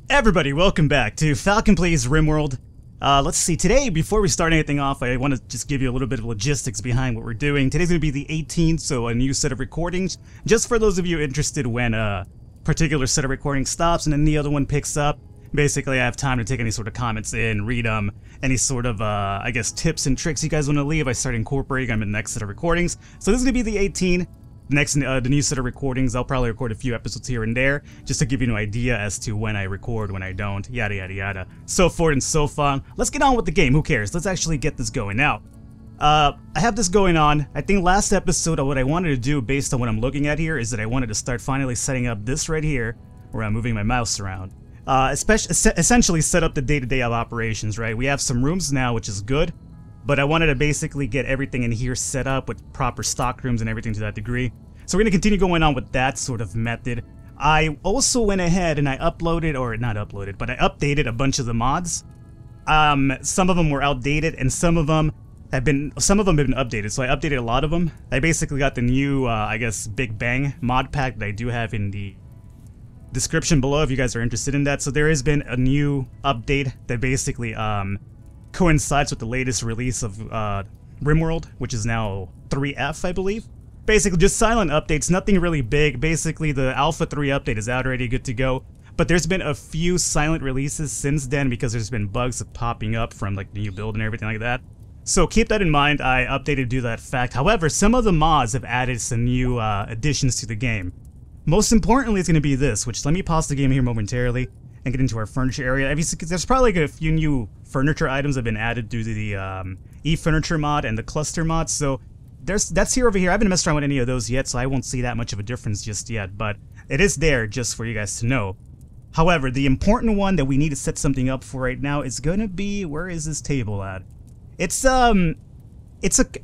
Everybody, welcome back to Falcon Plays Rimworld. Let's see, today, before we start anything off, I want to just give you a little bit of logistics behind what we're doing. Today's going to be the 18th, so a new set of recordings. Just for those of you interested when a particular set of recordings stops and then the other one picks up. Basically, I have time to take any sort of comments in, read them, any sort of, I guess, tips and tricks you guys want to leave. I start incorporating them in the next set of recordings. So this is going to be the 18th. Next, the new set of recordings, I'll probably record a few episodes here and there, just to give you an idea as to when I record, when I don't, yada yada yada, so forth and so on. Let's get on with the game, who cares? Let's actually get this going. Now, I have this going on. I think last episode, what I wanted to do, based on what I'm looking at here, is that I wanted to start finally setting up this right here, where I'm moving my mouse around. Essentially set up the day-to-day of operations, right? We have some rooms now, which is good. But I wanted to basically get everything in here set up with proper stock rooms and everything to that degree. So we're going to continue going on with that sort of method. I also went ahead and I uploaded, or not uploaded, but I updated a bunch of the mods. Some of them were outdated and some of them have been updated. So I updated a lot of them. I basically got the new, I guess, Big Bang mod pack that I do have in the description below if you guys are interested in that. So there has been a new update that basically, coincides with the latest release of Rimworld, which is now 3F, I believe. Basically, just silent updates, nothing really big. Basically, the Alpha 3 update is out already, good to go. But there's been a few silent releases since then because there's been bugs popping up from like the new build and everything like that. So keep that in mind. I updated due to that fact. However, some of the mods have added some new additions to the game. Most importantly, it's going to be this, which let me pause the game here momentarily and get into our furniture area. There's probably like a few new furniture items that have been added due to the e-furniture mod and the cluster mod. So that's here over here. I haven't messed around with any of those yet, so I won't see that much of a difference just yet. But it is there just for you guys to know. However, the important one that we need to set something up for right now is gonna be, where is this table at? It's a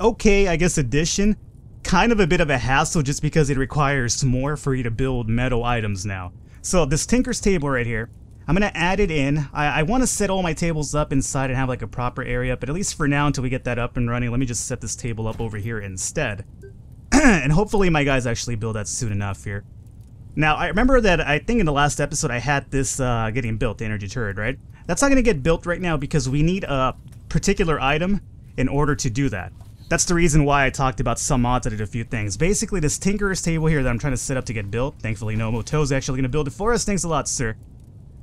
okay, I guess, addition. Kind of a bit of a hassle just because it requires more for you to build metal items now. So this Tinker's table right here, I'm going to add it in. I want to set all my tables up inside and have like a proper area, but at least for now until we get that up and running, let me just set this table up over here instead. And hopefully my guys actually build that soon enough here. Now, I remember that I think in the last episode I had this getting built, the energy turret, right? That's not going to get built right now because we need a particular item in order to do that. That's the reason why I talked about some mods. I did a few things. Basically, this Tinker's table here that I'm trying to set up to get built, thankfully Nomoto's actually going to build it for us. Thanks a lot, sir.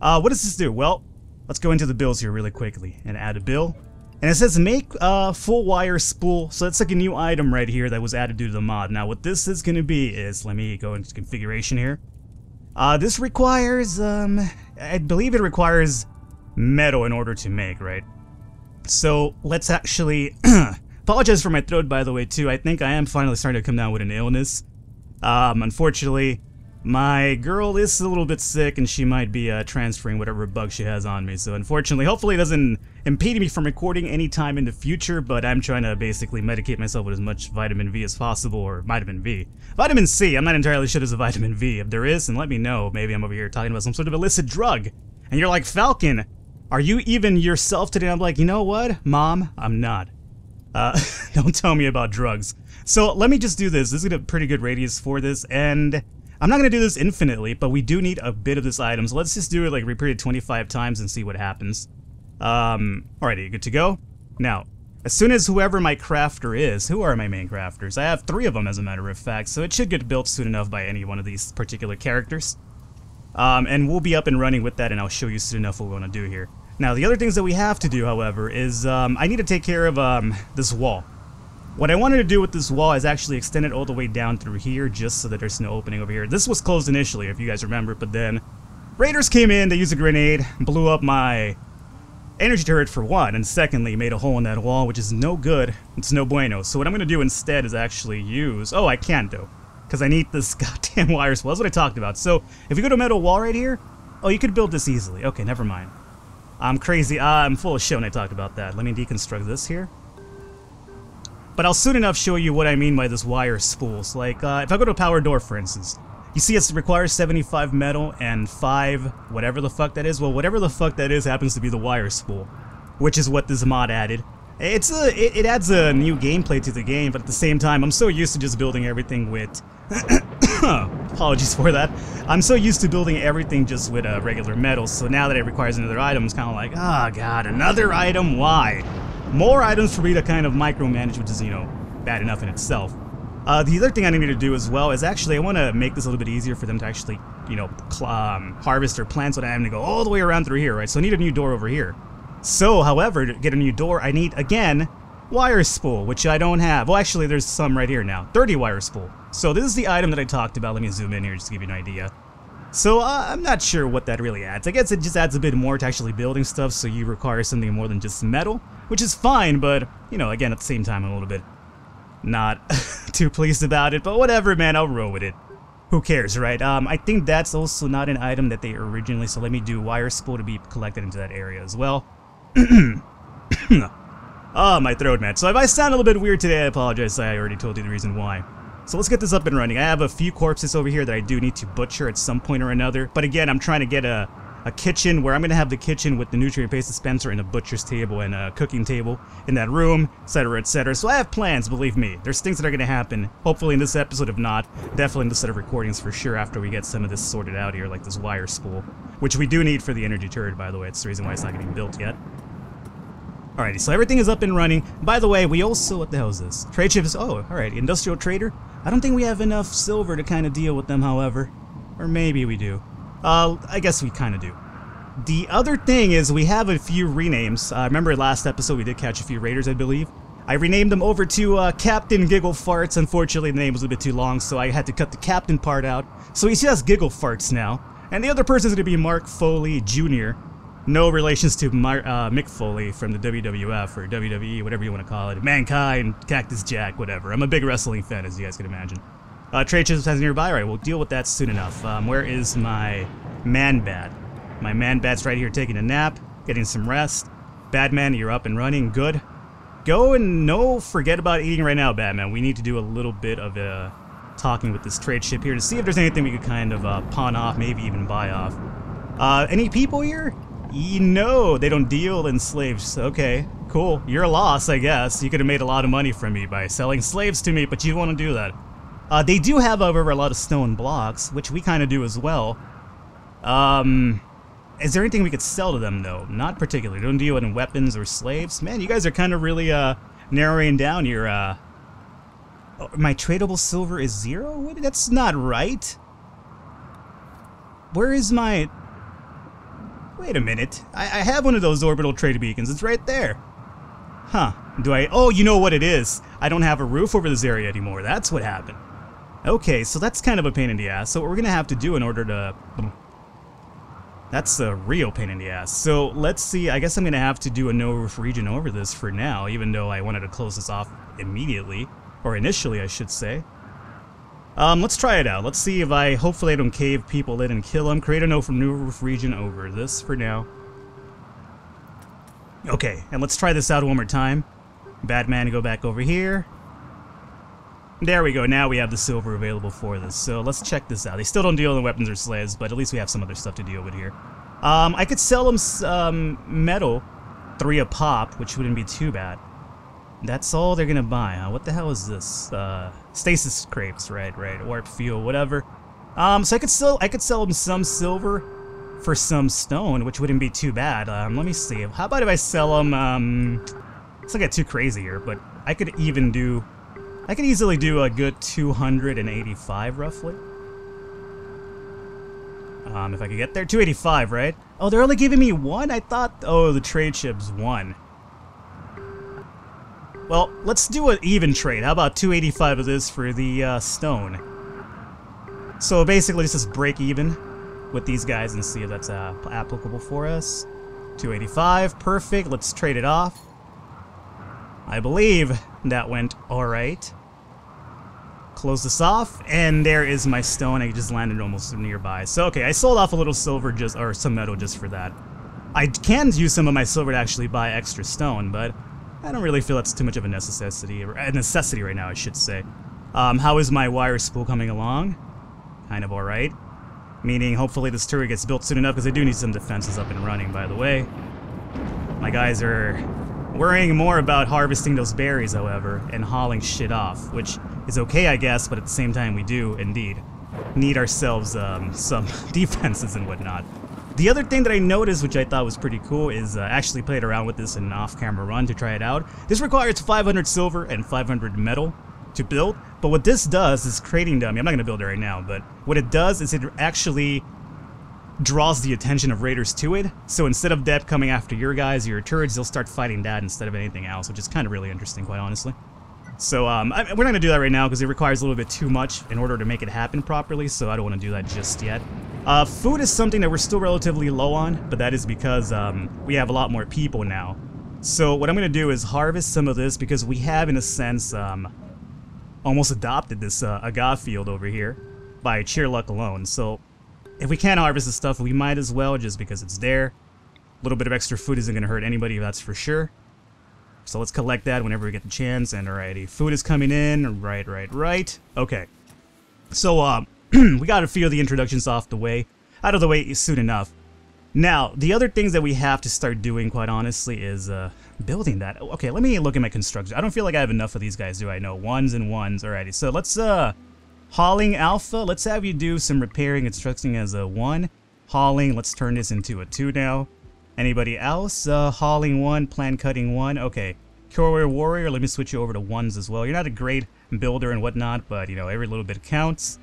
What does this do? Well, let's go into the builds here really quickly and add a bill. And it says make full wire spool. So that's like a new item right here that was added due to the mod. Now what this is going to be is, let me go into configuration here. This requires, I believe it requires metal in order to make, right? So let's actually, apologize for my throat by the way too. I think I am finally starting to come down with an illness. Unfortunately, my girl is a little bit sick and she might be transferring whatever bug she has on me. So unfortunately, hopefully it doesn't impede me from recording anytime in the future, but I'm trying to basically medicate myself with as much vitamin V as possible, or vitamin V. Vitamin C, I'm not entirely sure there's a vitamin V. If there is, then let me know. Maybe I'm over here talking about some sort of illicit drug. And you're like, Falcon, are you even yourself today? I'm like, you know what, Mom, I'm not. Don't tell me about drugs. So let me just do this. This is a pretty good radius for this, and I'm not going to do this infinitely, but we do need a bit of this item, so let's just do it like repeated 25 times and see what happens. Alrighty, good to go. Now, as soon as whoever my crafter is, who are my main crafters? I have 3 of them as a matter of fact, so it should get built soon enough by any one of these particular characters. And we'll be up and running with that, and I'll show you soon enough what we want to do here. Now, the other things that we have to do, however, is I need to take care of this wall. What I wanted to do with this wall is actually extend it all the way down through here just so that there's no opening over here. This was closed initially, if you guys remember, but then raiders came in, they used a grenade, blew up my energy turret for one, and secondly made a hole in that wall, which is no good. It's no bueno. So what I'm going to do instead is actually use... Oh, I can't though, because I need this goddamn wire spool. That's what I talked about. So if you go to a metal wall right here, oh, you could build this easily. Okay, never mind. I'm crazy. I'm full of shit when I talked about that. Let me deconstruct this here. But I'll soon enough show you what I mean by this wire spools. Like, if I go to a power door, for instance, you see it requires 75 metal and 5 whatever the fuck that is. Well, whatever the fuck that is happens to be the wire spool, which is what this mod added. It adds a new gameplay to the game, but at the same time, I'm so used to just building everything with Apologies for that. I'm so used to building everything just with regular metal, so now that it requires another item, it's kind of like, oh god, another item, why? More items for me to kind of micromanage, which is, you know, bad enough in itself. The other thing I need to do as well is actually I want to make this a little bit easier for them to actually, you know, harvest their plants without having to go all the way around through here, right? So I need a new door over here. So, however, to get a new door, I need, again, wire spool, which I don't have. Well, actually, there's some right here now. 30 wire spool. So this is the item that I talked about. Let me zoom in here just to give you an idea. So I'm not sure what that really adds. I guess it just adds a bit more to actually building stuff, so you require something more than just metal, which is fine, but, you know, again, at the same time, I'm a little bit not too pleased about it, but whatever, man, I'll roll with it. Who cares, right? I think that's also not an item that they originally, so let me do wire spool to be collected into that area as well. Oh, my throat, man. So if I sound a little bit weird today, I apologize. I already told you the reason why. So let's get this up and running. I have a few corpses over here that I do need to butcher at some point or another. But again, I'm trying to get a kitchen where I'm going to have the kitchen with the nutrient paste dispenser and a butcher's table and a cooking table in that room, etc., etc. So I have plans, believe me. There's things that are going to happen, hopefully in this episode, if not, definitely in this set of recordings for sure after we get some of this sorted out here, like this wire spool, which we do need for the energy turret, by the way. It's the reason why it's not getting built yet. Alrighty, so everything is up and running. By the way, we also, what the hell is this? Trade chips, oh, alright, industrial trader. I don't think we have enough silver to kind of deal with them, however. Or maybe we do. I guess we kind of do. The other thing is we have a few renames. Remember last episode we did catch a few raiders, I believe. I renamed them over to Captain Giggle Farts. Unfortunately, the name was a bit too long, so I had to cut the captain part out. So he just has Giggle Farts now. And the other person is going to be Mark Foley Jr., no relations to Mick Foley from the WWF or WWE, whatever you want to call it. Mankind, Cactus Jack, whatever. I'm a big wrestling fan, as you guys can imagine. Trade chips has nearby. Alright, we'll deal with that soon enough. Where is my man-bat? My man-bat's right here taking a nap, getting some rest. Batman, you're up and running. Good. Go and forget about eating right now, Batman. We need to do a little bit of talking with this trade ship here to see if there's anything we could kind of pawn off, maybe even buy off. Any people here? No, they don't deal in slaves. Okay, cool. You're a loss, I guess. You could have made a lot of money from me by selling slaves to me, but you want to do that. They do have, however, a lot of stone blocks, which we kind of do as well. Is there anything we could sell to them, though? Not particularly. Don't deal in weapons or slaves. Man, you guys are kind of really narrowing down your... my tradable silver is 0? Wait, that's not right. Where is my... Wait a minute. I have one of those orbital trade beacons. It's right there. Huh. Do I... Oh, you know what it is. I don't have a roof over this area anymore. That's what happened. Okay, so that's kind of a pain in the ass. So what we're going to have to do in order to... That's a real pain in the ass. So let's see. I guess I'm going to have to do a no-roof region over this for now, even though I wanted to close this off immediately. Or initially, I should say. Let's try it out. Let's see if hopefully I don't cave people in and kill them. Create a no-roof region over this for now. Okay, and let's try this out one more time. Batman, go back over here. There we go, now we have the silver available for this, so let's check this out. They still don't deal in weapons or slaves, but at least we have some other stuff to deal with here. I could sell them metal, 3 a pop, which wouldn't be too bad. That's all they're gonna buy, huh? What the hell is this? Stasis crepes, right, warp fuel, whatever. So I could sell them some silver for some stone, which wouldn't be too bad. Let me see, how about if I sell them, let's not get too crazy here, but I could easily do a good 285, roughly. If I could get there. 285, right? Oh, they're only giving me 1? I thought... Oh, the trade ship's 1. Well, let's do an even trade. How about 285 of this for the stone? So basically, let's just break even with these guys and see if that's applicable for us. 285, perfect. Let's trade it off. I believe that went alright. Close this off, and there is my stone. I just landed almost nearby. So, okay, I sold off a little silver, or some metal just for that. I can use some of my silver to actually buy extra stone, but I don't really feel that's too much of a necessity right now, I should say. How is my wire spool coming along? Kind of alright. Meaning, hopefully this turret gets built soon enough, because I do need some defenses up and running, by the way. My guys are worrying more about harvesting those berries, however, and hauling shit off, which is okay, I guess, but at the same time we do, indeed, need ourselves some defenses and whatnot. The other thing that I noticed, which I thought was pretty cool, is actually played around with this in an off-camera run to try it out. This requires 500 silver and 500 metal to build, but what this does is creating dummy. I'm not going to build it right now, but what it does is it actually draws the attention of raiders to it. So instead of that coming after your guys or your turrets, they'll start fighting that instead of anything else, which is kind of really interesting, quite honestly. So we're not going to do that right now because it requires a little bit too much in order to make it happen properly, so I don't want to do that just yet. Food is something that we're still relatively low on, but that is because we have a lot more people now. So what I'm going to do is harvest some of this because we have, in a sense, almost adopted this agave field over here by sheer luck alone. So if we can't harvest this stuff, we might as well, just because it's there. A little bit of extra food isn't going to hurt anybody, that's for sure. So let's collect that whenever we get the chance. And alrighty, food is coming in. Right. Okay. So we got a few of the introductions out of the way soon enough. Now, the other things that we have to start doing, quite honestly, is building that. Okay, let me look at my construction. I don't feel like I have enough of these guys, do I? No, ones and ones. Alrighty, so let's hauling Alpha. Let's have you do some repairing, constructing as a 1. Hauling, let's turn this into a 2 now. Anybody else? Hauling 1, plant cutting 1. Okay. Courier Warrior, let me switch you over to 1s as well. You're not a great builder and whatnot, but, you know, every little bit counts.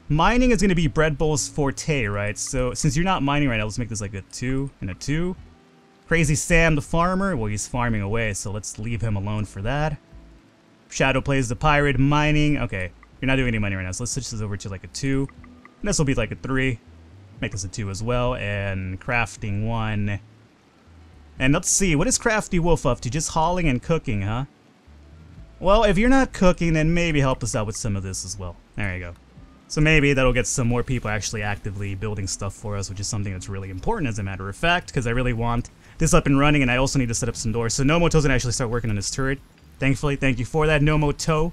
Mining is going to be Bread Bowl's forte, right? So, since you're not mining right now, let's make this like a 2 and a 2. Crazy Sam the Farmer, well, he's farming away, so let's leave him alone for that. Shadow Plays the Pirate, mining. Okay, you're not doing any mining right now, so let's switch this over to like a 2. And this will be like a 3. Make this a 2 as well, and crafting 1. And let's see, what is Crafty Wolf up to? Just hauling and cooking, huh? Well, if you're not cooking, then maybe help us out with some of this as well. There you go. So maybe that'll get some more people actually actively building stuff for us, which is something that's really important as a matter of fact, because I really want this up and running, and I also need to set up some doors. So Nomoto's gonna actually start working on this turret. Thankfully, thank you for that, Nomoto.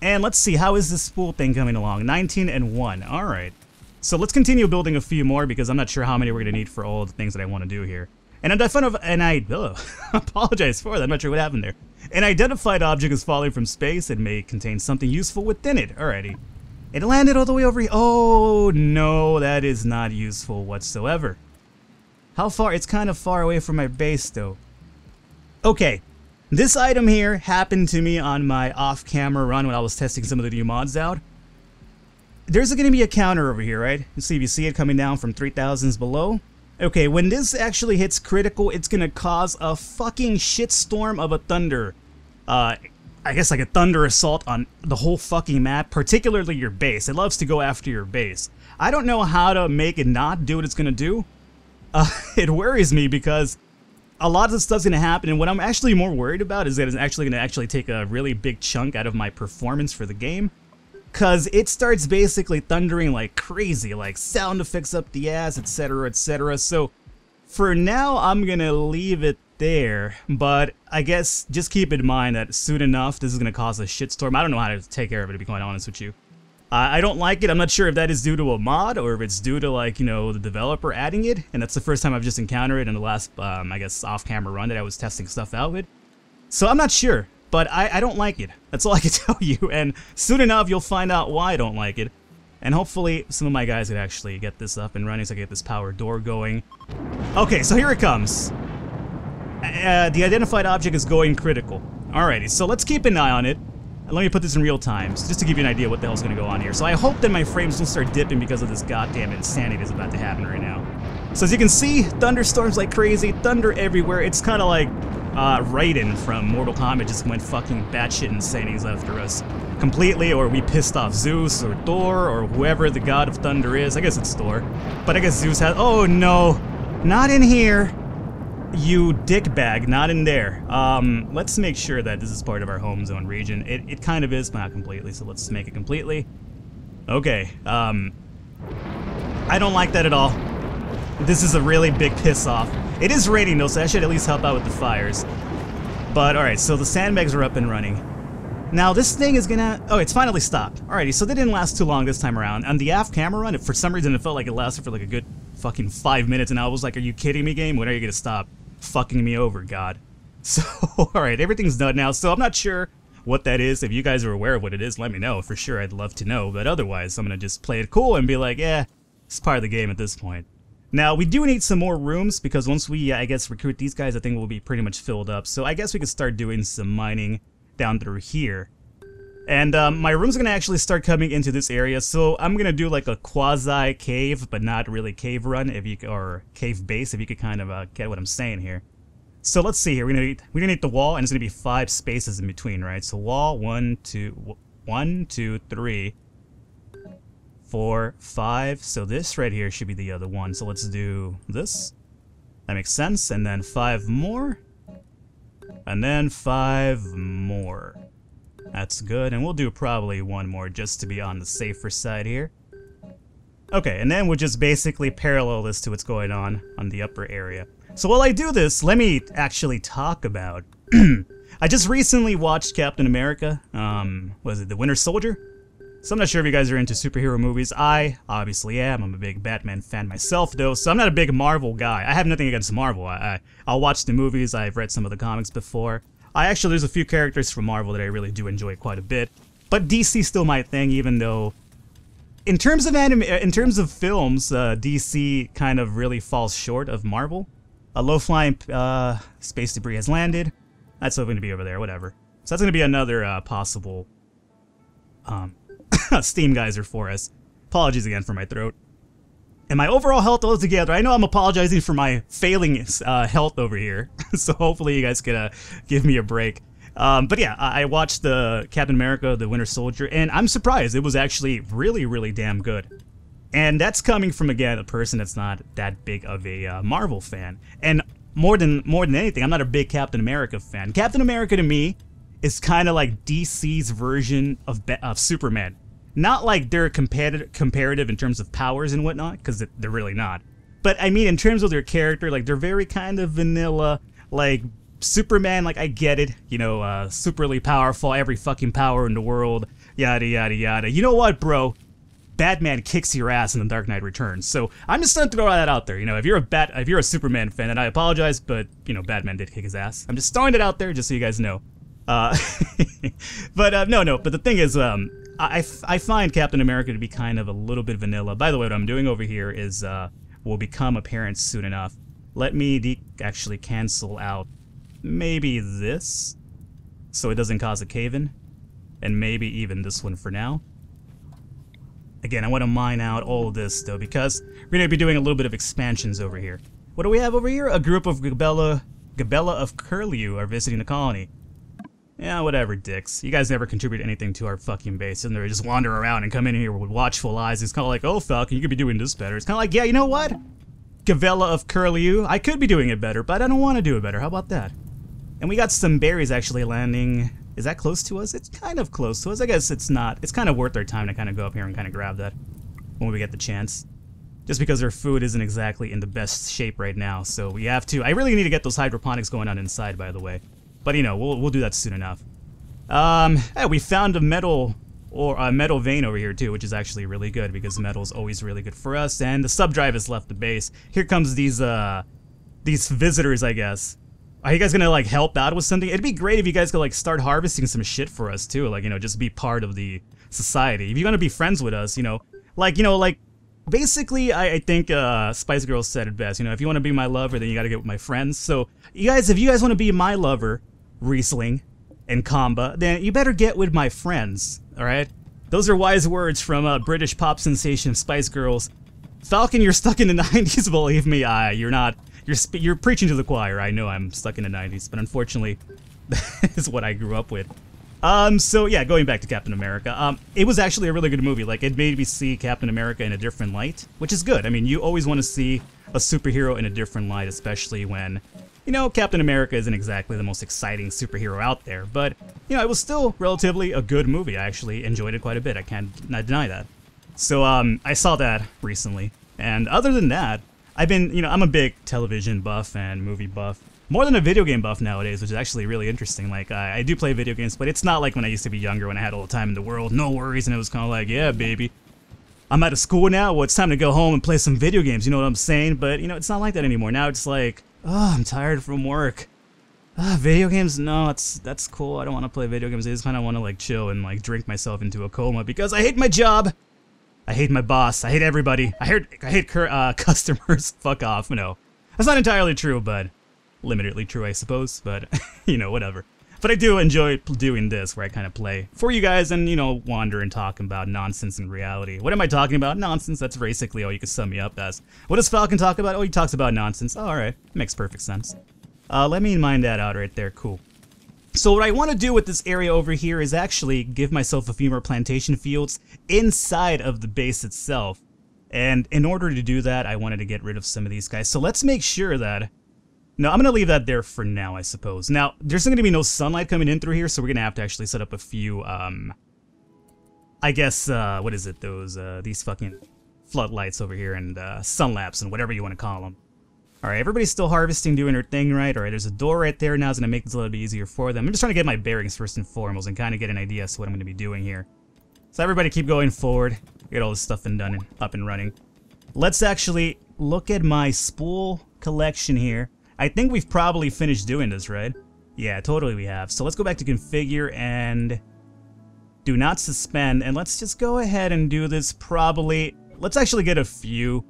And let's see, how is this spool thing coming along? 19 and 1, alright. So let's continue building a few more, because I'm not sure how many we're gonna need for all the things that I want to do here. I apologize for that, I'm not sure what happened there. An identified object is falling from space and may contain something useful within it. Alrighty. It landed all the way over here. Oh no, that is not useful whatsoever. How far? It's kind of far away from my base though. Okay, this item here happened to me on my off-camera run when I was testing some of the new mods out. There's going to be a counter over here, right? You see, if you see it coming down from 3000s below. Okay, when this actually hits critical, it's gonna cause a fucking shitstorm of a thunder. I guess like a thunder assault on the whole fucking map, particularly your base. It loves to go after your base. I don't know how to make it not do what it's gonna do. It worries me because a lot of the stuff's gonna happen, and what I'm actually more worried about is that it's actually gonna take a really big chunk out of my performance for the game. Cause it starts basically thundering like crazy, like sound effects up the ass, etc, etc. So for now I'm gonna leave it there, but I guess just keep in mind that soon enough this is gonna cause a shitstorm. I don't know how to take care of it, to be quite honest with you. I don't like it. I'm not sure if that is due to a mod or if it's due to, like, you know, the developer adding it, and that's the first time I've just encountered it in the last I guess off-camera run that I was testing stuff out with. So I'm not sure. But I don't like it. That's all I can tell you. And soon enough, you'll find out why I don't like it. And hopefully, some of my guys could actually get this up and running so I can get this power door going. Okay, so here it comes. The identified object is going critical. Alrighty, so let's keep an eye on it. And let me put this in real time, just to give you an idea what the hell's going to go on here. So I hope that my frames don't start dipping because of this goddamn insanity that's about to happen right now. So as you can see, thunderstorms like crazy, thunder everywhere. It's kind of like Raiden from Mortal Kombat just went fucking batshit insane. He's after us completely, or we pissed off Zeus or Thor or whoever the god of thunder is. I guess it's Thor, but I guess Zeus has. Oh no, not in here, you dickbag, not in there. Let's make sure that this is part of our home zone region. It kind of is, but not completely. So let's make it completely. Okay. I don't like that at all. This is a really big piss off. It is raining though, so that should at least help out with the fires. But alright, so the sandbags are up and running. Now this thing is gonna... Oh, it's finally stopped. Alrighty, so they didn't last too long this time around. On the off-camera run, for some reason it felt like it lasted for like a good fucking 5 minutes, and I was like, are you kidding me, game? When are you gonna stop fucking me over, God? So, alright, everything's done now, so I'm not sure what that is. If you guys are aware of what it is, let me know for sure. I'd love to know. But otherwise, I'm gonna just play it cool and be like, yeah, it's part of the game at this point. Now, we do need some more rooms because once we, I guess, recruit these guys, I think we'll be pretty much filled up. So I guess we could start doing some mining down through here. And my room's gonna actually start coming into this area, so I'm gonna do like a quasi cave, but not really cave run, if you or cave base, if you could kind of get what I'm saying here. So let's see here. We're gonna need the wall, and it's gonna be 5 spaces in between, right? So wall 1, 2, 3, 4, 5. So this right here should be the other one. So let's do this. That makes sense. And then 5 more, and then 5 more. That's good, and we'll do probably 1 more just to be on the safer side here. Okay, and then we'll just basically parallel this to what's going on the upper area. So while I do this, let me actually talk about... I just recently watched Captain America, was it The Winter Soldier? So I'm not sure if you guys are into superhero movies. I obviously am. I'm a big Batman fan myself, though, so I'm not a big Marvel guy. I have nothing against Marvel. I'll watch the movies. I've read some of the comics before. There's a few characters from Marvel that I really do enjoy quite a bit, but DC's still my thing, even though in terms of films, DC kind of really falls short of Marvel. A low-flying space debris has landed. That's still going to be over there, whatever. So that's going to be another possible steam geyser for us. Apologies again for my throat. And my overall health altogether, I know I'm apologizing for my failing health over here, so hopefully you guys can give me a break. But yeah, I watched the Captain America, The Winter Soldier, and I'm surprised. It was actually really, really damn good. And that's coming from, again, a person that's not that big of a Marvel fan. And more than anything, I'm not a big Captain America fan. Captain America, to me, is kind of like DC's version of Superman. Not like they're comparative in terms of powers and whatnot, because they're really not. But I mean, in terms of their character, like they're very kind of vanilla. Like Superman, like I get it, you know, superly powerful, every fucking power in the world, yada yada yada. You know what, bro? Batman kicks your ass in The Dark Knight Returns. So I'm just gonna throw that out there. You know, if you're a Superman fan, and I apologize, but you know, Batman did kick his ass. I'm just throwing it out there just so you guys know. But the thing is, I find Captain America to be kind of a little bit vanilla. By the way, what I'm doing over here is will become apparent soon enough. Let me actually cancel out maybe this, so it doesn't cause a cave-in, and maybe even this one for now. Again, I want to mine out all of this, though, because we're going to be doing a little bit of expansions over here. What do we have over here? A group of Gabella of Curlew are visiting the colony. Yeah, whatever, dicks. You guys never contribute anything to our fucking base, and they just wander around and come in here with watchful eyes. It's kind of like, oh, Falcon, you could be doing this better. It's kind of like, yeah, you know what? Gavella of Curlew, I could be doing it better, but I don't want to do it better. How about that? And we got some berries actually landing. Is that close to us? It's kind of close to us. I guess it's not. It's kind of worth our time to kind of go up here and kind of grab that when we get the chance. Just because our food isn't exactly in the best shape right now, so we have to. I really need to get those hydroponics going on inside, by the way. But you know, we'll do that soon enough. Hey, we found a metal vein over here too, which is actually really good because metal is always really good for us. And the sub drive has left the base. Here comes these visitors, I guess. Are you guys gonna like help out with something? It'd be great if you guys could like start harvesting some shit for us too. Like, you know, just be part of the society. If you're gonna be friends with us, you know, basically, I think Spice Girls said it best. You know, if you want to be my lover, then you gotta get with my friends. So, if you guys want to be my lover, Riesling and Kamba, then you better get with my friends. All right, those are wise words from British pop sensation Spice Girls. Falcon, you're stuck in the 90s. Believe me, you're not. You're preaching to the choir. I know I'm stuck in the 90s, but unfortunately, that is what I grew up with. So yeah, going back to Captain America, it was actually a really good movie. Like, it made me see Captain America in a different light, which is good. I mean, you always want to see a superhero in a different light, especially when, you know, Captain America isn't exactly the most exciting superhero out there. But, you know, it was still relatively a good movie. I actually enjoyed it quite a bit. I can't deny that. So, I saw that recently. And other than that, I've been, you know, I'm a big television buff and movie buff. More than a video game buff nowadays, which is actually really interesting. Like, I do play video games, but it's not like when I used to be younger when I had all the time in the world, no worries, and it was kind of like, yeah, baby, I'm out of school now, well, it's time to go home and play some video games, you know what I'm saying? But, you know, it's not like that anymore. Now it's like, oh, I'm tired from work. Video games? No, that's cool. I don't want to play video games. I just kind of want to like chill and like drink myself into a coma because I hate my job. I hate my boss. I hate everybody. I hate customers. Fuck off. No, that's not entirely true, but limitedly true, I suppose. But you know, whatever. But I do enjoy doing this, where I kind of play for you guys and, you know, wander and talk about nonsense and reality. What am I talking about? Nonsense. That's basically all you can sum me up as. What does Falcon talk about? Oh, he talks about nonsense. Oh, alright. Makes perfect sense. Let me mine that out right there. Cool. So what I want to do with this area over here is actually give myself a few more plantation fields inside of the base itself. And in order to do that, I wanted to get rid of some of these guys. So let's make sure that... No, I'm going to leave that there for now, I suppose. Now, there's going to be no sunlight coming in through here, so we're going to have to actually set up a few, I guess, what is it, these fucking floodlights over here, and, sun lamps, and whatever you want to call them. Alright, everybody's still harvesting, doing their thing, right? Alright, there's a door right there now, it's going to make this a little bit easier for them. I'm just trying to get my bearings first and foremost, and kind of get an idea as to what I'm going to be doing here. So everybody keep going forward, get all this stuff done and up and running. Let's actually look at my spool collection here. I think we've probably finished doing this, right? Yeah, totally we have. So let's go back to configure and do not suspend. And let's just go ahead and do this probably. Let's actually get a few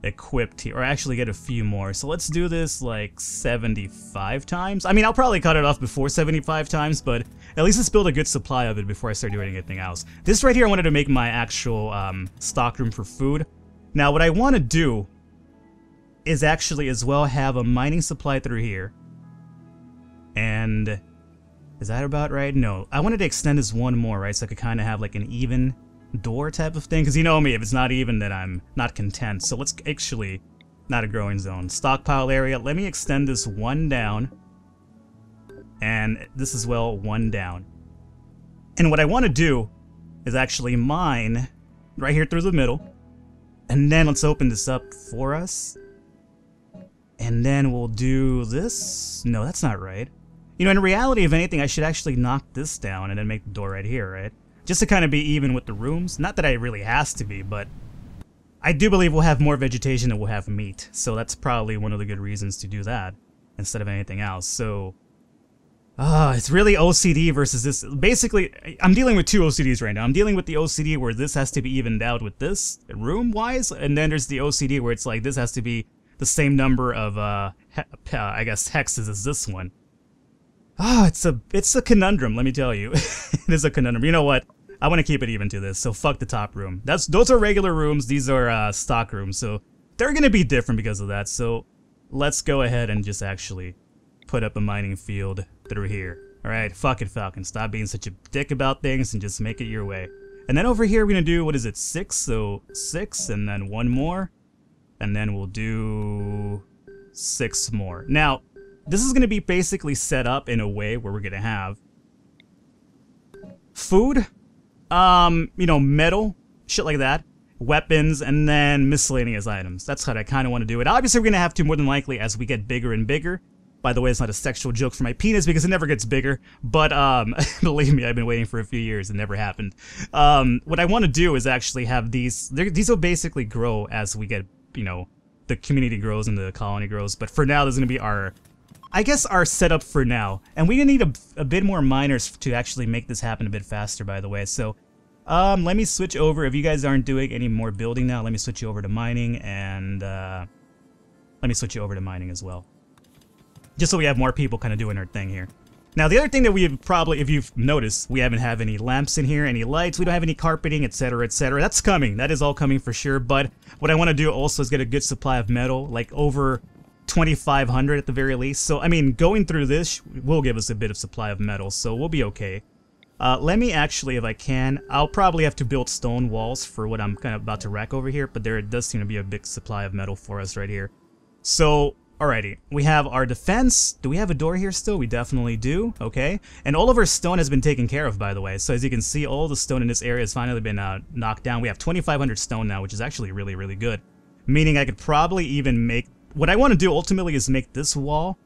equipped here, or actually get a few more. So let's do this like 75 times. I mean, I'll probably cut it off before 75 times, but at least let's build a good supply of it before I start doing anything else. This right here, I wanted to make my actual stockroom for food. Now, what I want to do is actually as well have a mining supply through here. And is that about right? No, I wanted to extend this one more, right? So I could kind of have like an even door type of thing. Because you know me, if it's not even, then I'm not content. So let's actually, not a growing zone. Stockpile area, let me extend this one down. And this as well, one down. And what I want to do is actually mine right here through the middle. And then let's open this up for us. And then we'll do this. No, that's not right. You know, in reality, if anything, I should actually knock this down and then make the door right here, right? Just to kind of be even with the rooms. Not that it really has to be, but I do believe we'll have more vegetation than we'll have meat. So that's probably one of the good reasons to do that instead of anything else. So, it's really OCD versus this. Basically, I'm dealing with two OCDs right now. I'm dealing with the OCD where this has to be evened out with this room-wise, and then there's the OCD where it's like this has to be the same number of, I guess, hexes as this one. Oh, it's a conundrum, let me tell you. It is a conundrum. You know what? I want to keep it even to this, so fuck the top room. Those are regular rooms, these are stock rooms, so they're going to be different because of that. So let's go ahead and just actually put up a mining field through here. Alright, fuck it, Falcon. Stop being such a dick about things and just make it your way. And then over here we're going to do, what is it, 6? So 6, and then one more. And then we'll do 6 more. Now, this is going to be basically set up in a way where we're going to have food, you know, metal, shit like that, weapons, and then miscellaneous items. That's how I kind of want to do it. Obviously, we're going to have to more than likely as we get bigger and bigger. By the way, it's not a sexual joke for my penis because it never gets bigger. But believe me, I've been waiting for a few years. It never happened. What I want to do is actually have these. These will basically grow as we get, you know, the community grows and the colony grows. But for now, this is going to be our, I guess, our setup for now. And we're going to need a bit more miners to actually make this happen a bit faster, by the way. So, let me switch over. If you guys aren't doing any more building now, let me switch you over to mining. And let me switch you over to mining as well. Just so we have more people kind of doing our thing here. Now, the other thing that we have probably, if you've noticed, we haven't have any lamps in here, any lights, we don't have any carpeting, etc., etc. That's coming. That is all coming for sure. But what I want to do also is get a good supply of metal, like over 2,500 at the very least. So, I mean, going through this will give us a bit of supply of metal, so we'll be okay. Let me actually, if I can, I'll probably have to build stone walls for what I'm kind of about to rack over here, but there does seem to be a big supply of metal for us right here. So, alrighty, we have our defense. Do we have a door here still? We definitely do, okay. And all of our stone has been taken care of, by the way. So as you can see, all the stone in this area has finally been knocked down. We have 2,500 stone now, which is actually really, really good. Meaning I could probably even make... What I want to do ultimately is make this wall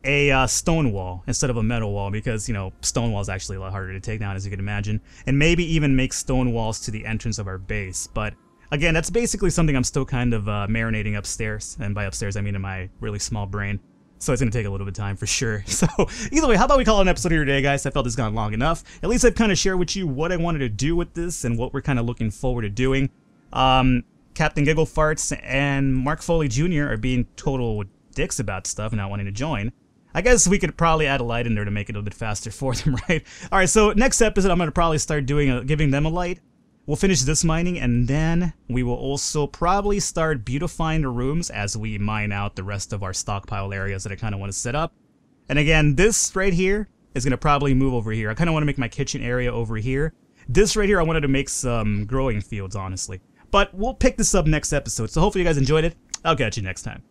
a stone wall instead of a metal wall, because, you know, stone wall is actually a lot harder to take down, as you can imagine. And maybe even make stone walls to the entrance of our base. But again, that's basically something I'm still kind of marinating upstairs, and by upstairs I mean in my really small brain. So it's going to take a little bit of time for sure. So either way, how about we call it an episode here today, guys? I felt this gone long enough. At least I've kind of shared with you what I wanted to do with this and what we're kind of looking forward to doing. Captain Giggle Farts and Mark Foley Jr. are being total dicks about stuff and not wanting to join. I guess we could probably add a light in there to make it a little bit faster for them, right? Alright, so next episode I'm going to probably start doing giving them a light. We'll finish this mining, and then we will also probably start beautifying the rooms as we mine out the rest of our stockpile areas that I kind of want to set up. And again, this right here is going to probably move over here. I kind of want to make my kitchen area over here. This right here, I wanted to make some growing fields, honestly. But we'll pick this up next episode, so hopefully you guys enjoyed it. I'll catch you next time.